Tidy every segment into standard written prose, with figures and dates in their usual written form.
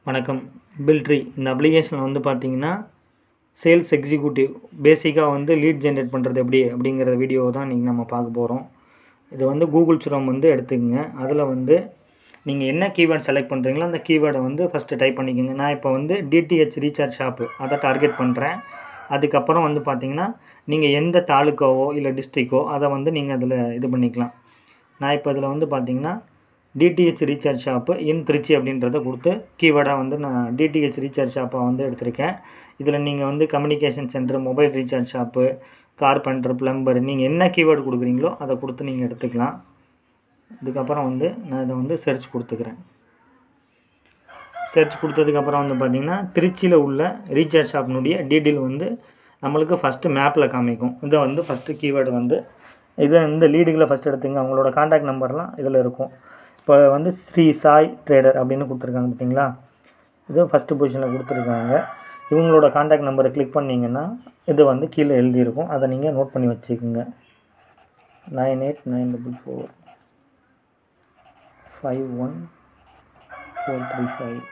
வணக்கம். பில்ட்ரி இந்த அப்ளிகேஷனில் வந்து பார்த்தீங்கன்னா சேல்ஸ் எக்ஸிக்யூட்டிவ் பேசிக்காக வந்து லீட் ஜென்ரேட் பண்ணுறது எப்படி அப்படிங்கிற வீடியோ தான் இன்றைக்கி நம்ம பார்க்க போகிறோம். இது வந்து கூகுள் சுரம் வந்து எடுத்துக்கங்க. அதில் வந்து நீங்கள் என்ன கீவேர்ட் செலக்ட் பண்ணுறீங்களோ அந்த கீவேர்டை வந்து ஃபஸ்ட்டு டைப் பண்ணிக்கோங்க. நான் இப்போ வந்து டிடிஹெச் ரீசார்ஜ் ஷாப்பு அதை டார்கெட் பண்ணுறேன். அதுக்கப்புறம் வந்து பார்த்தீங்கன்னா நீங்கள் எந்த தாலுக்காவோ இல்லை டிஸ்ட்ரிக்கோ அதை வந்து நீங்கள் அதில் இது பண்ணிக்கலாம். நான் இப்போ இதில் வந்து பார்த்தீங்கன்னா டிடிஹெச் ரீசார்ஜ் ஷாப்பு இன் திருச்சி அப்படின்றத கொடுத்து கீவேர்டாக வந்து நான் டிடிஹெச் ரீசார்ஜ் ஷாப்பை வந்து எடுத்திருக்கேன். இதில் நீங்கள் வந்து communication centre, mobile recharge shop, carpenter, plumber, நீங்கள் என்ன கீவேர்டு கொடுக்குறீங்களோ அதை கொடுத்து நீங்கள் எடுத்துக்கலாம். இதுக்கப்புறம் வந்து நான் இதை வந்து சர்ச் கொடுத்துக்கிறேன். சர்ச் கொடுத்ததுக்கப்புறம் வந்து பார்த்திங்கன்னா திருச்சியில் உள்ள ரீசார்ஜ் ஷாப்னுடைய டீட்டெயில் வந்து நம்மளுக்கு ஃபஸ்ட்டு மேப்பில் காமிக்கும். இதை வந்து ஃபஸ்ட்டு கீவேர்டு வந்து இதை இந்த லீடுகளை ஃபஸ்ட் எடுத்துங்க. அவங்களோட கான்டாக்ட் நம்பர்லாம் இதில் இருக்கும். இப்போ வந்து ஸ்ரீ சாய் ட்ரேடர் அப்படின்னு கொடுத்துருக்காங்க பார்த்தீங்களா, இது ஃபஸ்ட்டு பொசிஷனில் கொடுத்துருக்காங்க. இவங்களோட கான்டாக்ட் நம்பரை கிளிக் பண்ணிங்கன்னா இது வந்து கீழே எழுதியிருக்கும். அதை நீங்கள் நோட் பண்ணி வச்சுக்கோங்க. 9894451435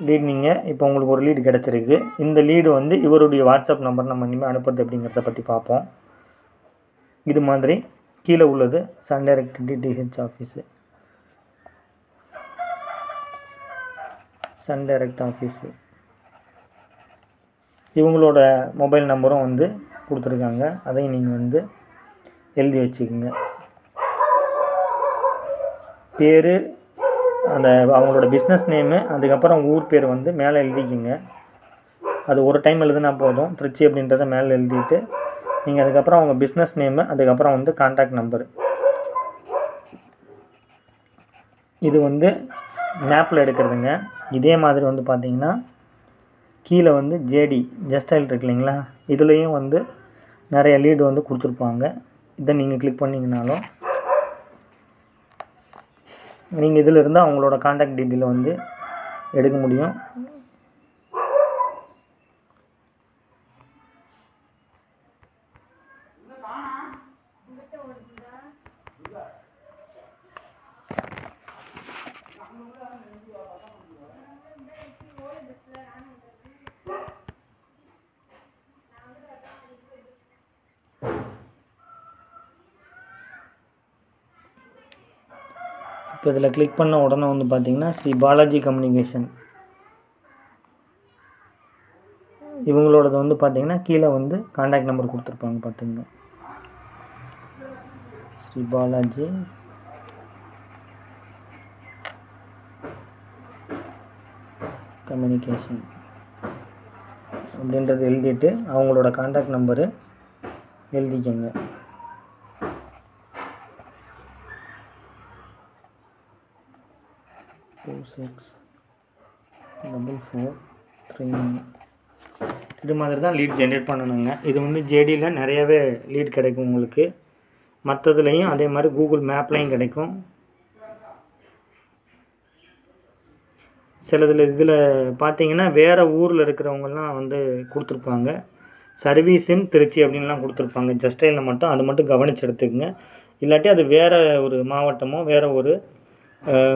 லீட். நீங்கள் இப்போ உங்களுக்கு ஒரு லீடு கிடச்சிருக்கு. இந்த லீடு வந்து இவருடைய வாட்ஸ்அப் நம்பர் நம்ம இனிமேல் அனுப்புறது அப்படிங்கிறத பற்றி பார்ப்போம். இது மாதிரி கீழே உள்ளது Sun Direct DTH office, Sun Direct office. இவங்களோட மொபைல் நம்பரும் வந்து கொடுத்துருக்காங்க. அதையும் நீங்கள் வந்து எழுதி வச்சுக்கோங்க. பேர், அந்த அவங்களோட பிஸ்னஸ் நேமு, அதுக்கப்புறம் ஊர் பேர் வந்து மேலே எழுதிக்கிங்க. அது ஒரு டைம் எழுதுனா போதும். திருச்சி அப்படின்றத மேலே எழுதிட்டு நீங்கள் அதுக்கப்புறம் அவங்க பிஸ்னஸ் நேமு, அதுக்கப்புறம் வந்து கான்டாக்ட் நம்பரு. இது வந்து மேப்பில் எடுக்கிறதுங்க. இதே மாதிரி வந்து பார்த்திங்கன்னா கீழே வந்து ஜேடி ஜஸ்டைல் இருக்கு இல்லைங்களா, இதுலேயும் வந்து நிறைய லீடு வந்து கொடுத்துருப்பாங்க. இதை நீங்கள் கிளிக் பண்ணிங்கனாலும் நீங்கள் இதில் இருந்து அவங்களோட கான்டாக்ட் டீட்டெயில் வந்து எடுக்க முடியும். இப்போ இதில் கிளிக் பண்ண உடனே வந்து பார்த்திங்கன்னா ஸ்ரீ பாலாஜி கம்யூனிகேஷன் இவங்களோடது வந்து பார்த்திங்கன்னா கீழே வந்து கான்டாக்ட் நம்பர் கொடுத்துருப்பாங்க. பார்த்துங்க, ஸ்ரீ பாலாஜி கம்யூனிகேஷன் அப்படின்றது எழுதிட்டு அவங்களோட கான்டாக்ட் நம்பரு எழுதிக்கங்க. இது மாதிரி தான் லீட் ஜென்ரேட் பண்ணணுங்க. இது வந்து ஜேடியில் நிறையாவே லீட் கிடைக்கும் உங்களுக்கு. மற்றதுலேயும் அதே மாதிரி கூகுள் மேப்லேயும் கிடைக்கும். சிலதில் இதில் பார்த்தீங்கன்னா வேறு ஊரில் இருக்கிறவங்கலாம் வந்து கொடுத்துருப்பாங்க. சர்வீஸ் இன் திருச்சி அப்படின்லாம் கொடுத்துருப்பாங்க. ஜஸ்டைலில் மட்டும் அது மட்டும் கவனித்து எடுத்துக்கங்க. இல்லாட்டி அது வேறு ஒரு மாவட்டமோ வேறு ஒரு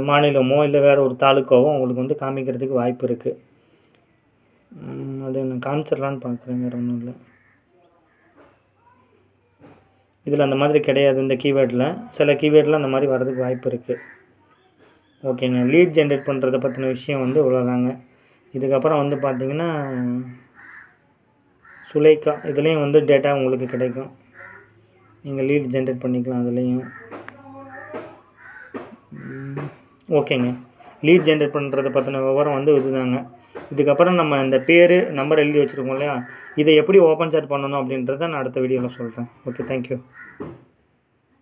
மாநிலமோ இல்லை வேறு ஒரு தாலுக்காவோ உங்களுக்கு வந்து காமிக்கிறதுக்கு வாய்ப்பு இருக்குது. அது நான் காமிச்சிடலான்னு பார்க்குறேன், வேறு ஒன்றும் இல்லை. இதில் அந்த மாதிரி கிடையாது. இந்த கீவேர்டில் சில கீவேர்டில் அந்த மாதிரி வர்றதுக்கு வாய்ப்பு இருக்குது. ஓகேங்க. லீட் ஜென்ரேட் பண்ணுறதை பற்றின விஷயம் வந்து இவ்வளோதாங்க. இதுக்கப்புறம் வந்து பார்த்திங்கன்னா சுலேகா இதுலேயும் வந்து டேட்டா உங்களுக்கு கிடைக்கும். நீங்கள் லீட் ஜென்ரேட் பண்ணிக்கலாம் அதுலேயும். ஓகேங்க. லீட் ஜென்ரேட் பண்ணுறதை பற்றின விவரம் வந்து இதுதாங்க. இதுக்கப்புறம் நம்ம இந்த பேர் நம்பர் எழுதி வச்சுருக்கோம் இல்லையா, இதை எப்படி ஓப்பன் சாட் பண்ணணும் அப்படின்றத நான் அடுத்த வீடியோவில் சொல்கிறேன். Okay, thank you.